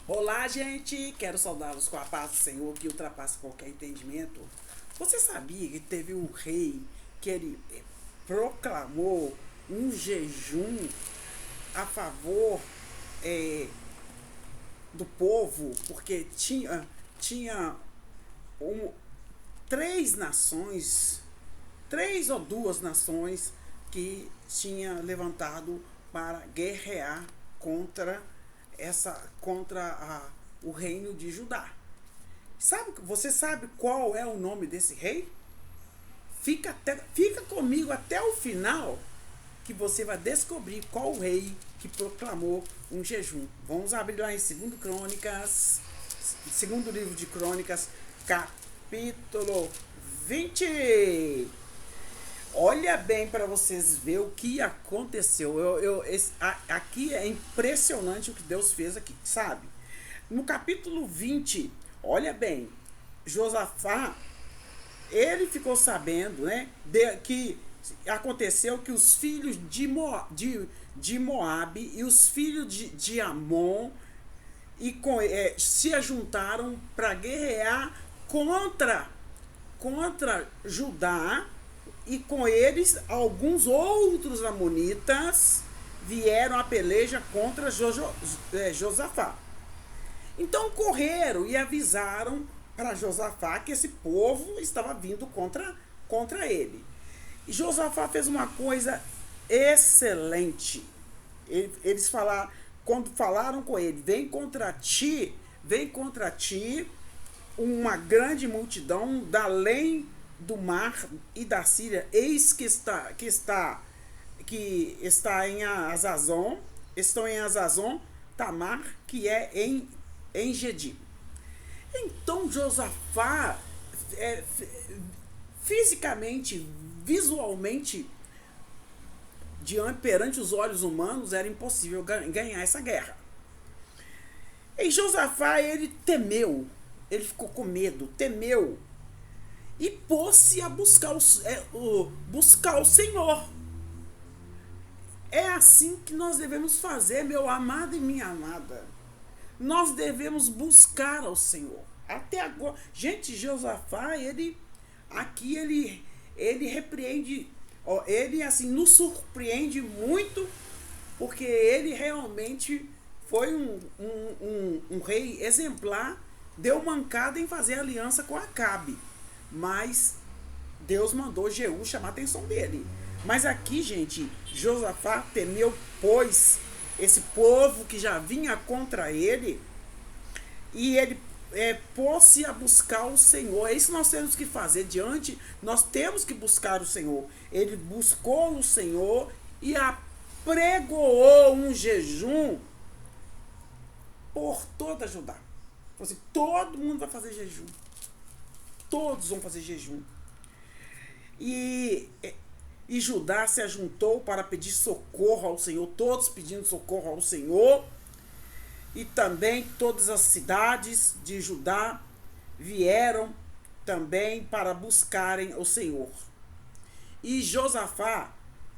Olá, gente! Quero saudá-los com a paz do Senhor que ultrapassa qualquer entendimento. Você sabia que teve um rei que ele proclamou um jejum a favor do povo, porque tinha um, três nações, três ou duas nações que tinha levantado para guerrear contra o reino de Judá. Você sabe qual é o nome desse rei? Fica comigo até o final que você vai descobrir qual o rei que proclamou um jejum. Vamos abrir lá em segundo livro de Crônicas, capítulo 20. Olha bem para vocês ver o que aconteceu. Aqui é impressionante o que Deus fez aqui, sabe? No capítulo 20, olha bem, Josafá, ele ficou sabendo, né, que aconteceu que os filhos de Moabe e os filhos de Amon se ajuntaram para guerrear contra Judá, e com eles alguns outros amonitas vieram a peleja contra Josafá. Então correram e avisaram para Josafá que esse povo estava vindo contra ele. E Josafá fez uma coisa excelente. Quando falaram com ele, vem contra ti uma grande multidão da além do mar e da Síria, eis que está em Azazon, estão em Azazon, Tamar, que é em Gedi. Então Josafá, fisicamente, visualmente, perante os olhos humanos, era impossível ganhar essa guerra. E Josafá, ele temeu, ele ficou com medo, temeu, e pôs-se a buscar o Senhor. É assim que nós devemos fazer, meu amado e minha amada. Nós devemos buscar ao Senhor. Até agora, gente, Josafá, ele repreende, ele assim nos surpreende muito, porque ele realmente foi um rei exemplar. Deu mancada em fazer aliança com Acabe, mas Deus mandou Jeú chamar a atenção dele. Mas aqui, gente, Josafá temeu, pois esse povo que já vinha contra ele, e ele pôs-se a buscar o Senhor. É isso que nós temos que fazer nós temos que buscar o Senhor. Ele buscou o Senhor e apregoou um jejum por toda Judá. Assim, todo mundo vai fazer jejum. Todos vão fazer jejum. E Judá se ajuntou para pedir socorro ao Senhor, todos pedindo socorro ao Senhor. E também todas as cidades de Judá vieram também para buscarem o Senhor. E Josafá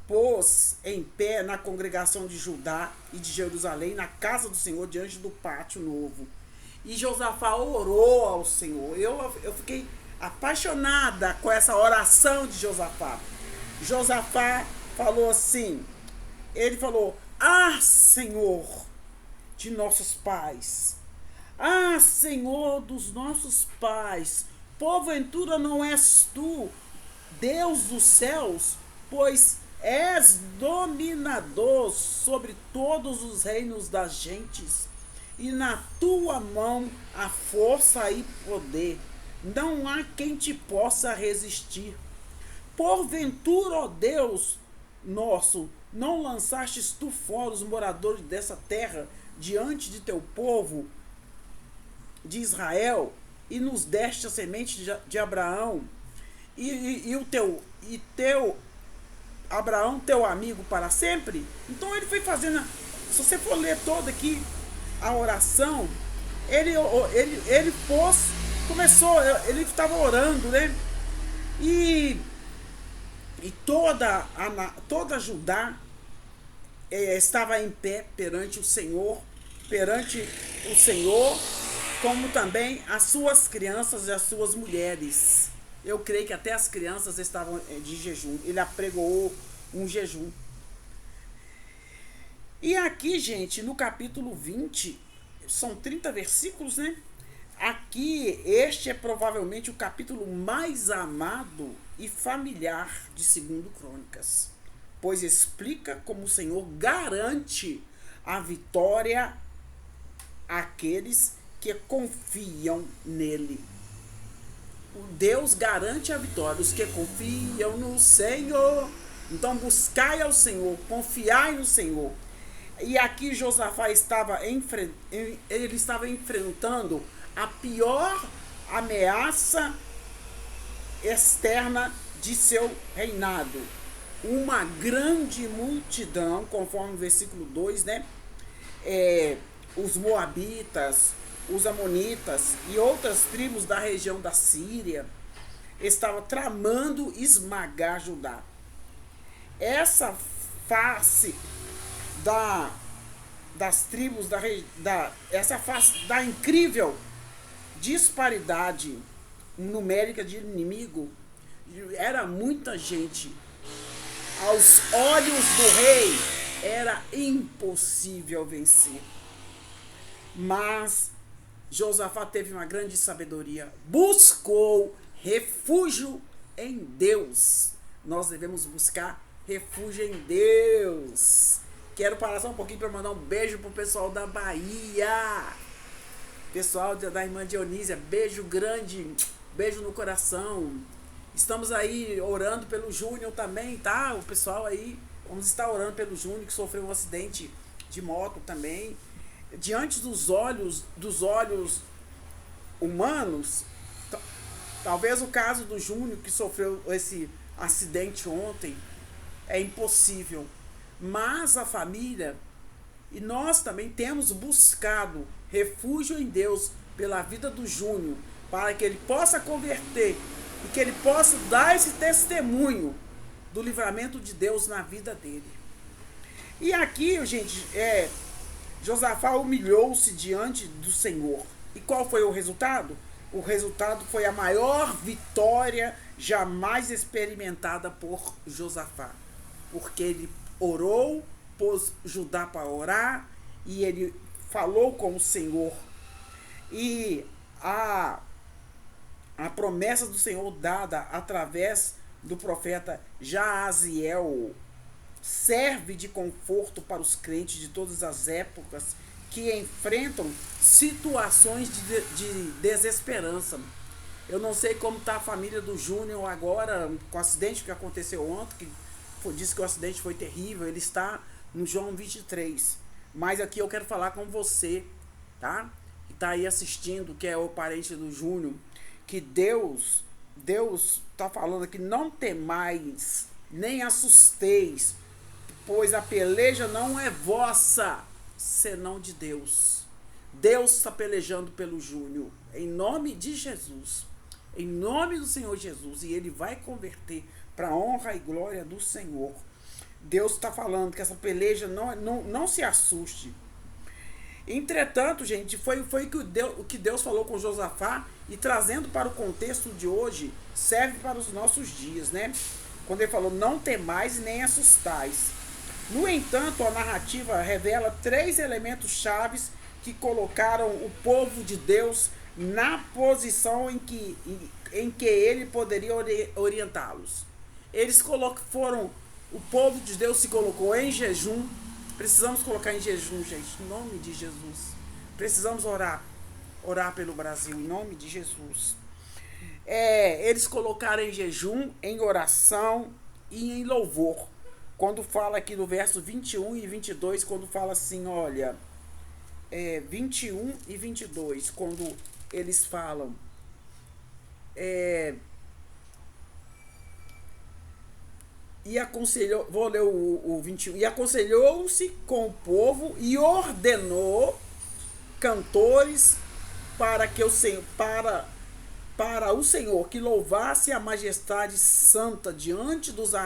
pôs em pé na congregação de Judá e de Jerusalém, na casa do Senhor, diante do pátio novo. E Josafá orou ao Senhor. Eu fiquei apaixonada com essa oração de Josafá. Josafá falou assim, ele falou: Senhor de nossos pais, Senhor dos nossos pais, porventura não és tu Deus dos céus, pois és dominador sobre todos os reinos das gentes, e na tua mão há força e poder, não há quem te possa resistir. Porventura, ó Deus nosso, não lançastes tu fora os moradores dessa terra diante de teu povo de Israel, e nos deste a semente de Abraão, e teu Abraão, teu amigo, para sempre? Então ele foi fazendo, se você for ler toda aqui a oração, ele estava orando, né? E toda Judá estava em pé perante o Senhor, perante o Senhor, como também as suas crianças e as suas mulheres. Eu creio que até as crianças estavam de jejum. Ele apregoou um jejum. E aqui, gente, no capítulo 20, são 30 versículos, né? Aqui, este é provavelmente o capítulo mais amado e familiar de 2 Crônicas, pois explica como o Senhor garante a vitória àqueles que confiam nele. O Deus garante a vitória, os que confiam no Senhor. Então buscai ao Senhor, confiai no Senhor. E aqui Josafá estava enfrentando a pior ameaça externa de seu reinado. Uma grande multidão, conforme o versículo 2, né? Os moabitas, os amonitas e outras tribos da região da Síria estavam tramando esmagar Judá. Essa face das tribos essa face da incrível disparidade numérica de inimigo, era muita gente. Aos olhos do rei era impossível vencer. Mas Josafá teve uma grande sabedoria, buscou refúgio em Deus. Nós devemos buscar refúgio em Deus. Quero parar só um pouquinho para mandar um beijo pro pessoal da Bahia. Pessoal da irmã Dionísia, beijo grande, beijo no coração. Estamos aí orando pelo Júnior também, tá? O pessoal aí, vamos estar orando pelo Júnior, que sofreu um acidente de moto também. Diante dos olhos humanos, talvez o caso do Júnior, que sofreu esse acidente ontem, é impossível. Mas a família e nós também temos buscado refúgio em Deus pela vida do Júnior, para que ele possa converter e que ele possa dar esse testemunho do livramento de Deus na vida dele. E aqui, gente, Josafá humilhou-se diante do Senhor. E qual foi o resultado? O resultado foi a maior vitória jamais experimentada por Josafá, porque ele orou, pôs Judá para orar, e ele falou com o Senhor. E a promessa do Senhor dada através do profeta Jaaziel serve de conforto para os crentes de todas as épocas que enfrentam situações de desesperança. Eu não sei como está a família do Júnior agora, com o acidente que aconteceu ontem, que disse que o acidente foi terrível. Ele está no João 23. Mas aqui eu quero falar com você, tá? Que está aí assistindo, que é o parente do Júnior, que Deus está falando aqui: não temais, nem assusteis, pois a peleja não é vossa, senão de Deus. Deus está pelejando pelo Júnior, em nome de Jesus, em nome do Senhor Jesus, e ele vai converter para a honra e glória do Senhor. Deus está falando que essa peleja não se assuste. Entretanto, gente, foi o que Deus falou com Josafá, e trazendo para o contexto de hoje, serve para os nossos dias, né? Quando ele falou: não temais nem assustais. No entanto, a narrativa revela 3 elementos chaves que colocaram o povo de Deus na posição em que ele poderia orientá-los. O povo de Deus se colocou em jejum. Precisamos colocar em jejum, gente, em nome de Jesus. Precisamos orar pelo Brasil, em nome de Jesus. Eles colocaram em jejum, em oração e em louvor. Quando fala aqui no verso 21 e 22, quando fala assim, olha, 21 e 22, quando eles falam, e aconselhou, vou ler o 21, e aconselhou-se com o povo e ordenou cantores para o Senhor, que louvasse a majestade santa diante dos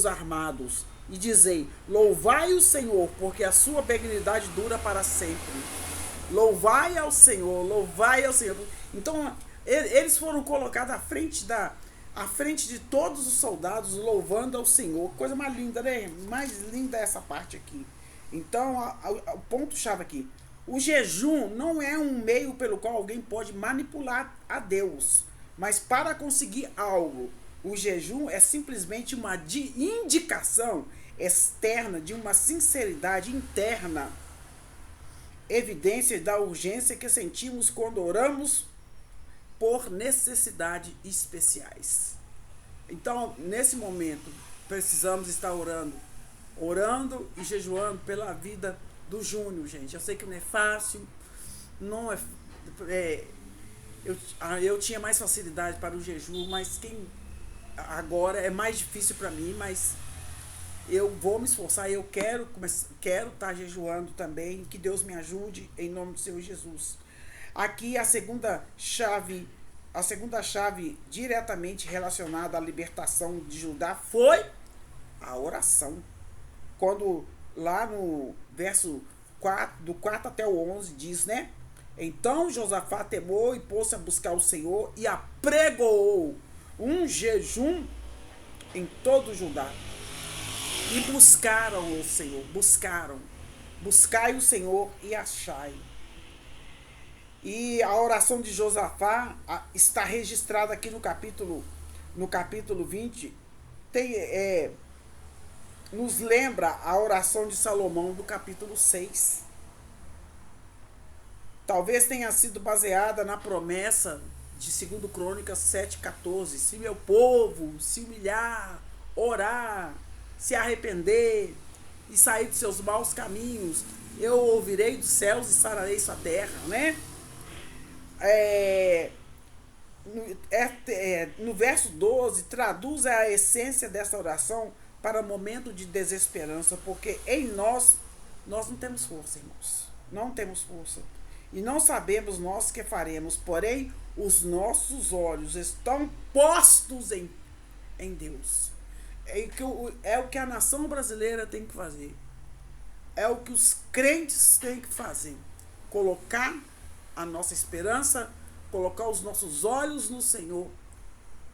armados, e dizei: louvai o Senhor, porque a sua benignidade dura para sempre. Louvai ao Senhor, louvai ao Senhor. Então, eles foram colocados à frente de todos os soldados, louvando ao Senhor. Coisa mais linda, né? Mais linda essa parte aqui. Então, o ponto-chave aqui. O jejum não é um meio pelo qual alguém pode manipular a Deus. Mas para conseguir algo, o jejum é simplesmente uma indicação externa de uma sinceridade interna. Evidência da urgência que sentimos quando oramos por necessidades especiais. Então, nesse momento, precisamos estar orando e jejuando pela vida do Júnior, gente. Eu sei que não é fácil, não é, eu tinha mais facilidade para o jejum, mas agora é mais difícil para mim, mas eu vou me esforçar, eu quero estar jejuando também, que Deus me ajude em nome do Senhor Jesus. Aqui a segunda chave diretamente relacionada à libertação de Judá foi a oração. Quando lá no verso 4, do 4 até o 11 diz, né? Então Josafá temou e pôs-se a buscar o Senhor e apregoou um jejum em todo Judá. E buscaram o Senhor, buscai o Senhor e achai. E a oração de Josafá está registrada aqui no capítulo 20. Nos lembra a oração de Salomão do capítulo 6. Talvez tenha sido baseada na promessa de 2 Crônicas 7,14. Se meu povo se humilhar, orar, se arrepender e sair dos seus maus caminhos, eu ouvirei dos céus e sararei sua terra, né? No verso 12, traduz a essência dessa oração para momento de desesperança, porque em nós não temos força, irmãos. Não temos força. E não sabemos nós o que faremos, porém os olhos estão postos em Deus. É o que a nação brasileira tem que fazer. É o que os crentes têm que fazer. Colocar a nossa esperança, colocar os nossos olhos no Senhor.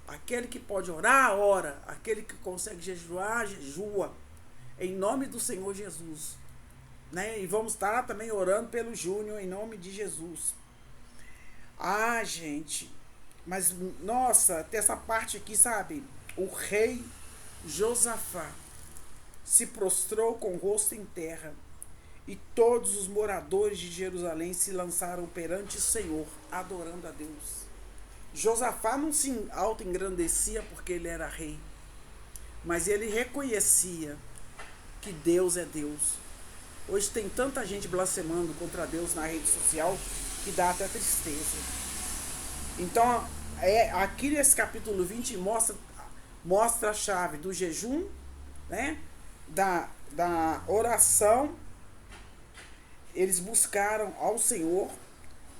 Aquele que pode orar, ora. Aquele que consegue jejuar, jejua. Em nome do Senhor Jesus. Né? E vamos estar também orando pelo Júnior, em nome de Jesus. Gente. Mas, nossa, até essa parte aqui, sabe? O rei Josafá se prostrou com o rosto em terra, e todos os moradores de Jerusalém se lançaram perante o Senhor, adorando a Deus. Josafá não se auto-engrandecia porque ele era rei, mas ele reconhecia que Deus é Deus. Hoje tem tanta gente blasfemando contra Deus na rede social que dá até tristeza. Então, aqui nesse capítulo 20 mostra a chave do jejum, né? Da oração. Eles buscaram ao Senhor,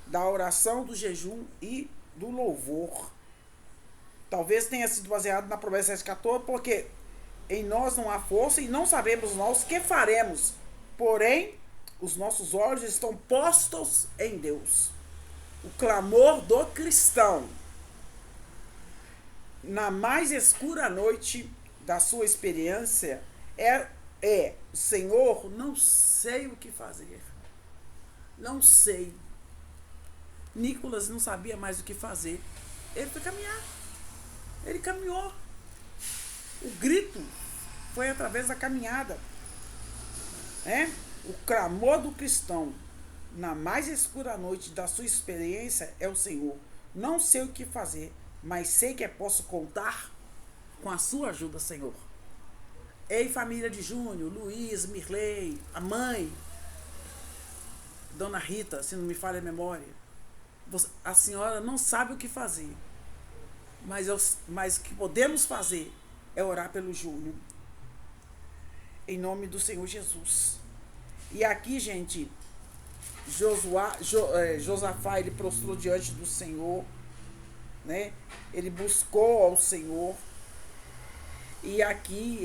da oração, do jejum e do louvor. Talvez tenha sido baseado na promessa 7,14, porque em nós não há força e não sabemos nós o que faremos. Porém, os nossos olhos estão postos em Deus. O clamor do cristão, na mais escura noite da sua experiência, Senhor, não sei o que fazer. Não sei. Nicolas não sabia mais o que fazer. Ele foi caminhar. Ele caminhou. O grito foi através da caminhada. O clamor do cristão na mais escura noite da sua experiência é o Senhor. Não sei o que fazer, mas sei que posso contar com a sua ajuda, Senhor. Ei, família de Júnior, Luiz, Mirley, a mãe, Dona Rita, se não me falha a memória. A senhora não sabe o que fazer, mas o que podemos fazer é orar pelo Júnior. Em nome do Senhor Jesus. E aqui, gente, Josafá, ele prostrou diante do Senhor, né? Ele buscou ao Senhor. E aqui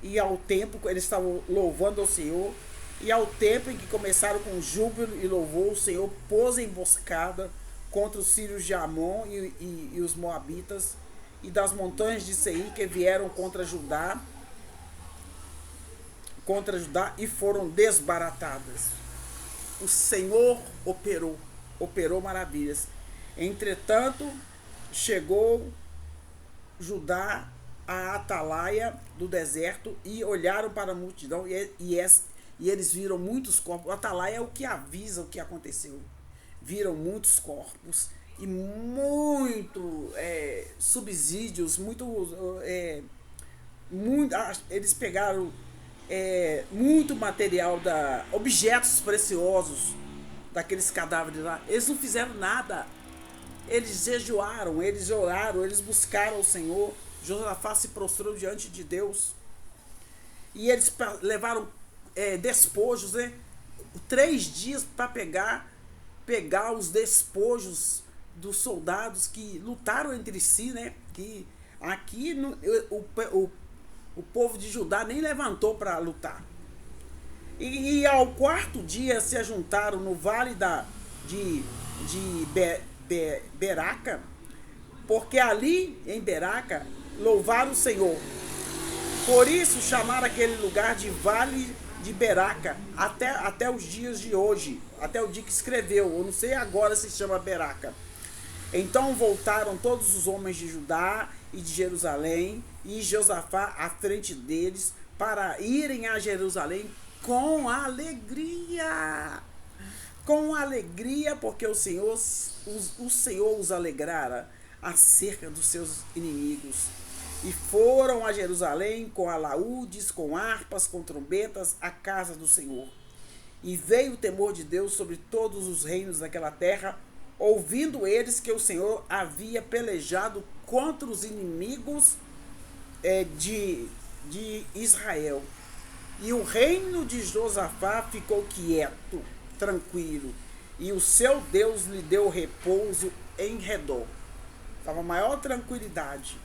e ao tempo eles estavam louvando ao Senhor, e ao tempo em que começaram com júbilo e louvor, o Senhor pôs emboscada contra os filhos de Amon e os moabitas, e das montanhas de Seir que vieram contra Judá e foram desbaratadas. O Senhor operou maravilhas. Entretanto, chegou Judá a atalaia do deserto e olharam para a multidão e eles viram muitos corpos. O atalaia é o que avisa o que aconteceu. Viram muitos corpos e muito subsídios, eles pegaram muito material, objetos preciosos daqueles cadáveres lá. Eles não fizeram nada. Eles jejuaram, eles oraram, eles buscaram o Senhor. Josafá se prostrou diante de Deus. E eles levaram despojos, né? 3 dias para pegar os despojos dos soldados que lutaram entre si, né? Que aqui o povo de Judá nem levantou para lutar. E ao 4º dia se ajuntaram no vale de Beraca, porque ali em Beraca louvaram o Senhor. Por isso chamaram aquele lugar de Vale de Beraca até os dias de hoje, até o dia que escreveu. Eu não sei agora se chama Beraca. Então voltaram todos os homens de Judá e de Jerusalém, e Josafá à frente deles, para irem a Jerusalém com alegria. Com alegria, porque o Senhor os alegrara acerca dos seus inimigos. E foram a Jerusalém com alaúdes, com harpas, com trombetas, à casa do Senhor. E veio o temor de Deus sobre todos os reinos daquela terra, ouvindo eles que o Senhor havia pelejado contra os inimigos de Israel. E o reino de Josafá ficou quieto, tranquilo, e o seu Deus lhe deu repouso em redor. Estava maior tranquilidade.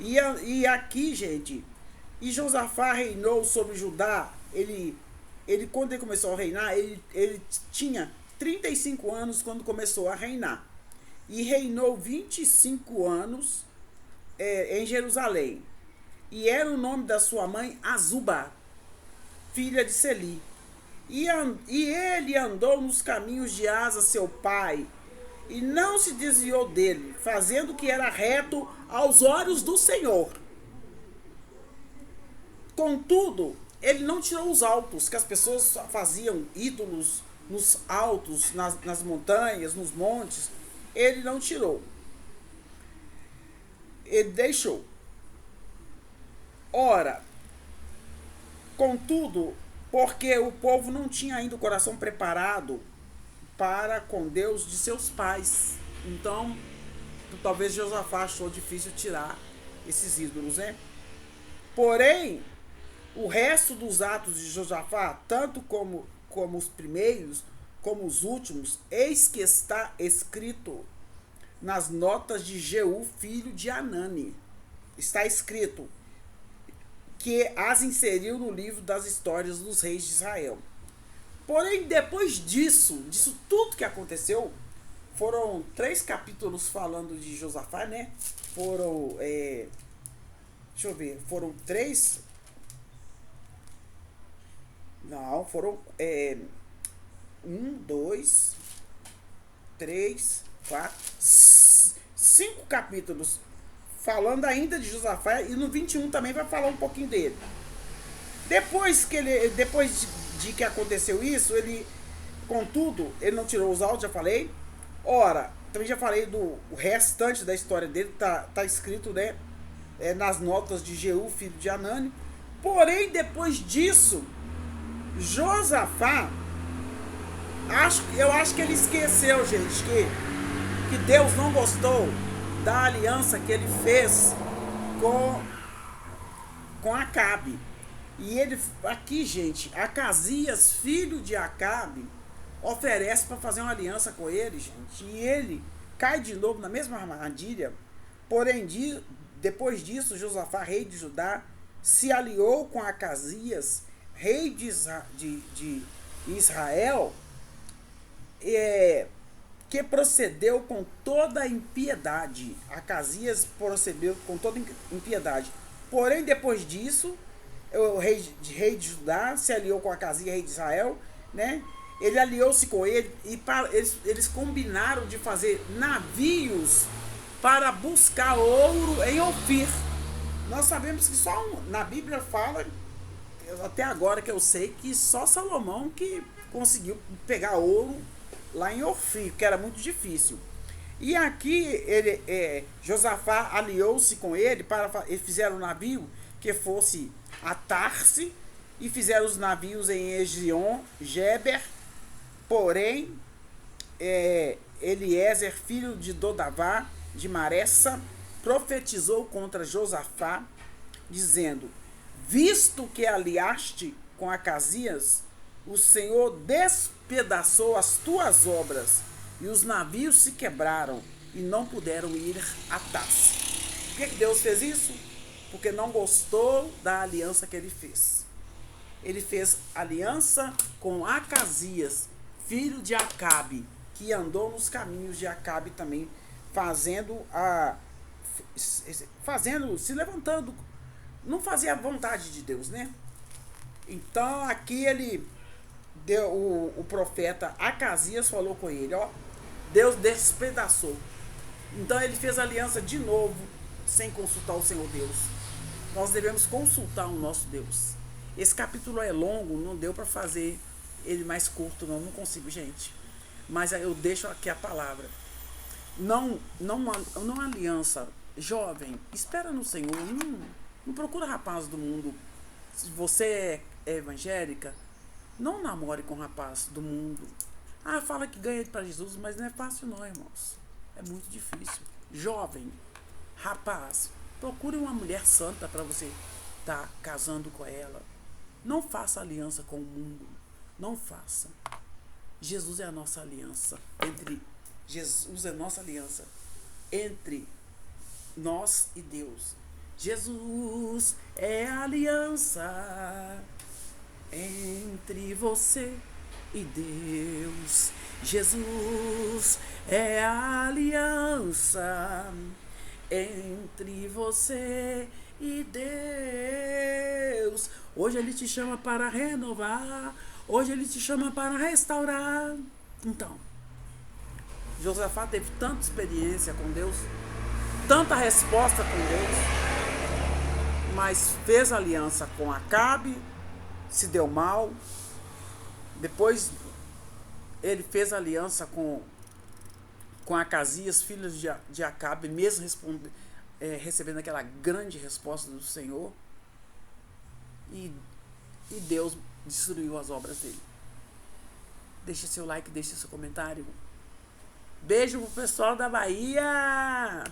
E aqui, gente, e Josafá reinou sobre Judá. Ele quando ele começou a reinar, ele tinha 35 anos quando começou a reinar. E reinou 25 anos em Jerusalém. E era o nome da sua mãe Azuba, filha de Seli. E ele andou nos caminhos de Asa, seu pai, e não se desviou dele, fazendo o que era reto aos olhos do Senhor. Contudo, ele não tirou os altos, que as pessoas faziam ídolos nos altos, nas montanhas, nos montes. Ele não tirou. Ele deixou. Ora, contudo, porque o povo não tinha ainda o coração preparado para com Deus de seus pais. Então, talvez Josafá achou difícil tirar esses ídolos, né? Porém, o resto dos atos de Josafá, tanto como os primeiros, como os últimos, eis que está escrito nas notas de Jeú, filho de Anani. Está escrito que as inseriu no livro das histórias dos reis de Israel. Porém, depois disso tudo que aconteceu, foram 3 capítulos falando de Josafá, né? Foram, deixa eu ver, foram 3... Não, foram 1, 2, 3, 4, 5 capítulos falando ainda de Josafá, e no 21 também vai falar um pouquinho dele. Depois de que aconteceu isso, contudo, ele não tirou os altos, já falei. Ora, também já falei do restante da história dele, tá escrito, né, nas notas de Jeú, filho de Anani. Porém, depois disso, Josafá, eu acho que ele esqueceu, gente, que Deus não gostou da aliança que ele fez com Acabe. E ele, aqui, gente, Acasias, filho de Acabe, oferece para fazer uma aliança com ele, gente. E ele cai de novo na mesma armadilha. Porém, depois disso, Josafá, rei de Judá, se aliou com Acasias, rei de Israel, que procedeu com toda impiedade. Acasias procedeu com toda impiedade. Porém, depois disso, o rei de Judá se aliou com Acasias, rei de Israel, né? Ele aliou-se com ele e eles combinaram de fazer navios para buscar ouro em Ofir. Nós sabemos que só na Bíblia fala, até agora que eu sei, que só Salomão que conseguiu pegar ouro lá em Ofir, que era muito difícil. E aqui Josafá aliou-se com ele eles fizeram um navio que fosse a Tarse e fizeram os navios em Egion, Geber. Porém, Eliezer, filho de Dodavá, de Maressa, profetizou contra Josafá, dizendo: visto que aliaste com Acasias, o Senhor despedaçou as tuas obras, e os navios se quebraram, e não puderam ir a Tarse. Por que Deus fez isso? Porque não gostou da aliança que ele fez. Ele fez aliança com Acasias, filho de Acabe, que andou nos caminhos de Acabe também, se levantando, não fazia a vontade de Deus, né? Então aqui o profeta Acasias falou com ele, ó, Deus despedaçou. Então ele fez aliança de novo, sem consultar o Senhor Deus. Nós devemos consultar o nosso Deus. Esse capítulo é longo, não deu para fazer ele mais curto, não consigo, gente. Mas eu deixo aqui a palavra. Não aliança. Jovem, espera no Senhor. Não procura rapaz do mundo. Se você é evangélica, não namore com rapaz do mundo. Fala que ganha para Jesus, mas não é fácil não, irmãos. É muito difícil. Jovem, rapaz, procure uma mulher santa para você estar casando com ela. Não faça aliança com o mundo. Não faça. Jesus é a nossa aliança. Jesus é a nossa aliança entre nós e Deus. Jesus é a aliança entre você e Deus. Jesus é a aliança entre você e Deus. Hoje ele te chama para renovar. Hoje ele te chama para restaurar. Então, Josafá teve tanta experiência com Deus, tanta resposta com Deus, mas fez aliança com Acabe, se deu mal. Depois ele fez aliança com Acasias, filho de Acabe, mesmo recebendo aquela grande resposta do Senhor. E Deus destruiu as obras dele. Deixe seu like, deixe seu comentário. Beijo pro pessoal da Bahia!